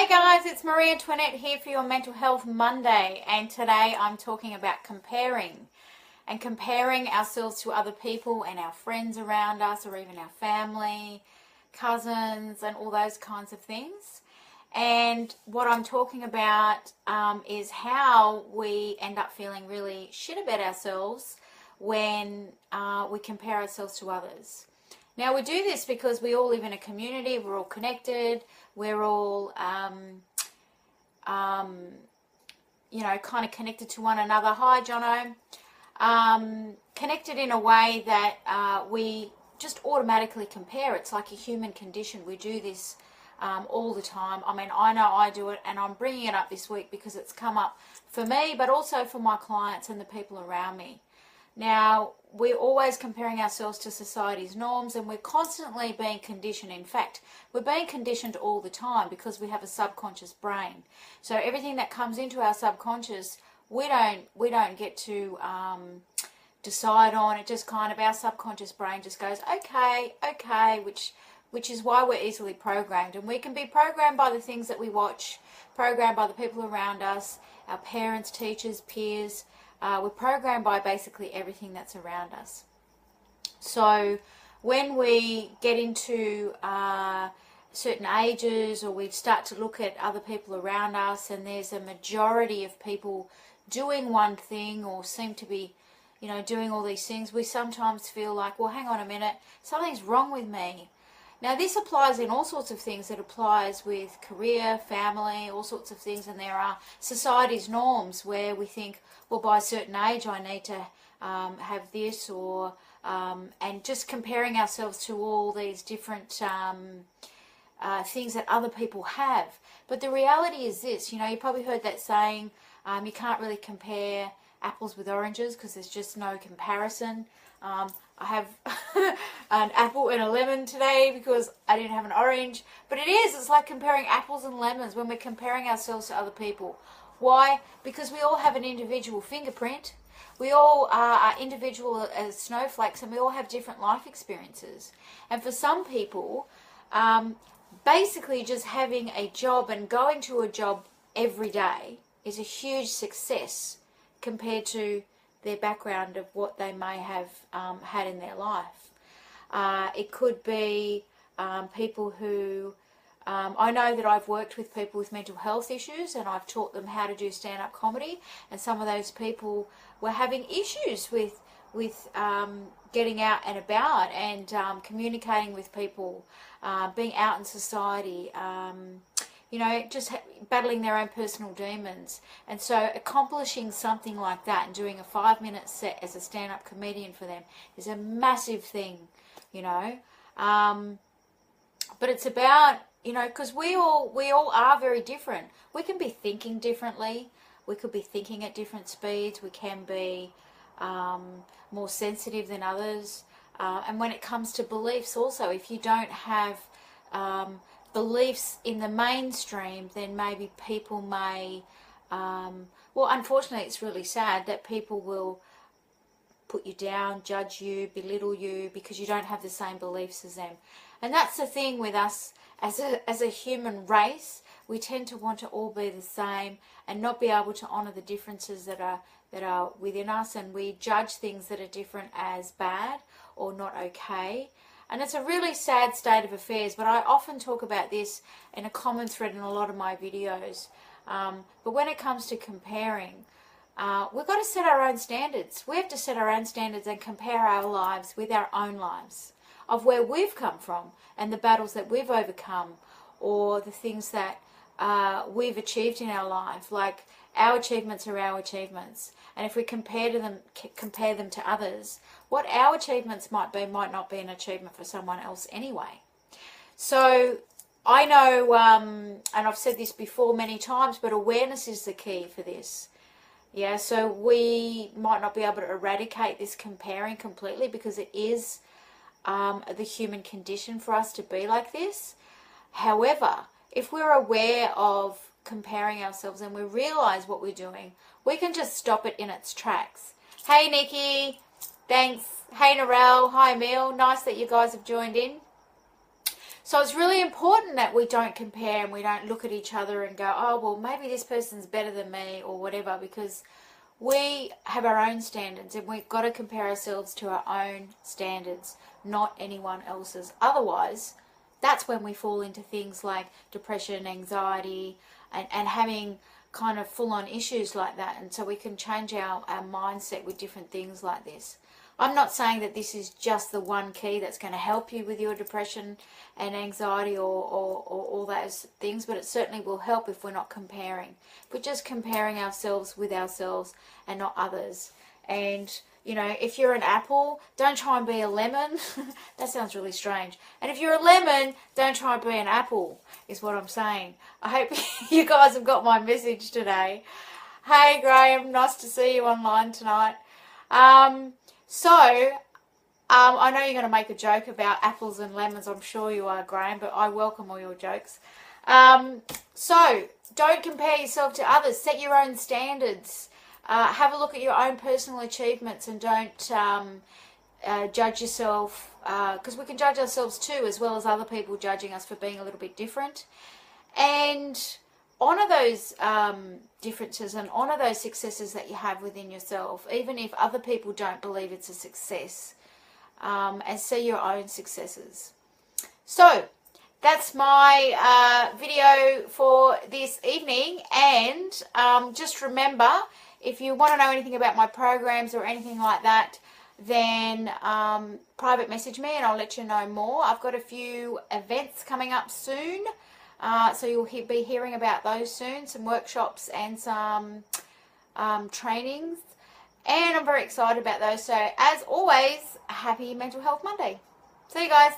Hey guys, it's Marie Antoinette here for your Mental Health Monday, and today I'm talking about comparing ourselves to other people and our friends around us, or even our family, cousins, and all those kinds of things. And what I'm talking about is how we end up feeling really shit about ourselves when we compare ourselves to others. Now, we do this because we all live in a community, we're all connected, we're all, kind of connected to one another. Hi, Jono. Connected in a way that we just automatically compare. It's like a human condition. We do this all the time. I mean, I know I do it, and I'm bringing it up this week because it's come up for me, but also for my clients and the people around me. Now, we're always comparing ourselves to society's norms, and we're constantly being conditioned. In fact, we're being conditioned all the time because we have a subconscious brain. So everything that comes into our subconscious, we don't get to decide on. It just kind of, our subconscious brain just goes, okay, which is why we're easily programmed. And we can be programmed by the things that we watch, programmed by the people around us, our parents, teachers, peers. We're programmed by basically everything that's around us. So when we get into certain ages, or we start to look at other people around us, and there's a majority of people doing one thing or seem to be, doing all these things, we sometimes feel like, well, hang on a minute, something's wrong with me. Now, this applies in all sorts of things. It applies with career, family, all sorts of things. And there are society's norms where we think, well, by a certain age, I need to have this, or and just comparing ourselves to all these different things that other people have. But the reality is this, you probably heard that saying, you can't really compare apples with oranges because there's just no comparison. I have an apple and a lemon today because I didn't have an orange. But it's like comparing apples and lemons when we're comparing ourselves to other people. Why? Because we all have an individual fingerprint. We all are individual as snowflakes, and we all have different life experiences. And for some people, basically just having a job and going to a job every day is a huge success compared to their background of what they may have had in their life. It could be people who, I know that I've worked with people with mental health issues, and I've taught them how to do stand-up comedy, and some of those people were having issues with getting out and about and communicating with people, being out in society, just battling their own personal demons. And so accomplishing something like that and doing a 5-minute set as a stand-up comedian for them is a massive thing, But it's about, because we all are very different. We can be thinking differently. We could be thinking at different speeds. We can be more sensitive than others. And when it comes to beliefs also, if you don't have beliefs in the mainstream, then maybe people may, unfortunately it's really sad that people will put you down, judge you, belittle you because you don't have the same beliefs as them. And that's the thing with us as a human race. We tend to want to all be the same and not be able to honour the differences that are within us, and we judge things that are different as bad or not okay. And it's a really sad state of affairs, but I often talk about this in a common thread in a lot of my videos. But when it comes to comparing, we've got to set our own standards. We have to set our own standards and compare our lives with our own lives, of where we've come from and the battles that we've overcome, or the things that we've achieved in our life. Like, our achievements are our achievements, and if we compare them to others, what our achievements might not be an achievement for someone else anyway. So I know, and I've said this before many times, but awareness is the key for this. Yeah, so we might not be able to eradicate this comparing completely, because it is the human condition for us to be like this. However, if we're aware of comparing ourselves and we realize what we're doing, we can just stop it in its tracks. Hey Nikki, thanks. Hey Narelle, hi Emil, nice that you guys have joined in. So it's really important that we don't compare and we don't look at each other and go, oh, well, maybe this person's better than me or whatever, because we have our own standards and we've got to compare ourselves to our own standards, not anyone else's. Otherwise, that's when we fall into things like depression, anxiety, and having kind of full-on issues like that. And so we can change our mindset with different things like this. I'm not saying that this is just the one key that's going to help you with your depression and anxiety or all those things, but it certainly will help if we're not comparing. If we're just comparing ourselves with ourselves and not others. And, you know, if you're an apple, don't try and be a lemon. That sounds really strange. And if you're a lemon, don't try and be an apple, is what I'm saying. I hope you guys have got my message today. Hey, Graham, nice to see you online tonight. I know you're going to make a joke about apples and lemons. I'm sure you are, Graham, but I welcome all your jokes. So don't compare yourself to others. Set your own standards. Have a look at your own personal achievements and don't judge yourself, because we can judge ourselves too, as well as other people judging us for being a little bit different. And honour those differences and honour those successes that you have within yourself, even if other people don't believe it's a success, and see your own successes. So that's my video for this evening, and just remember, if you want to know anything about my programs or anything like that, then private message me and I'll let you know more. I've got a few events coming up soon. So you'll be hearing about those soon, some workshops and some trainings. And I'm very excited about those. So as always, happy Mental Health Monday. See you guys.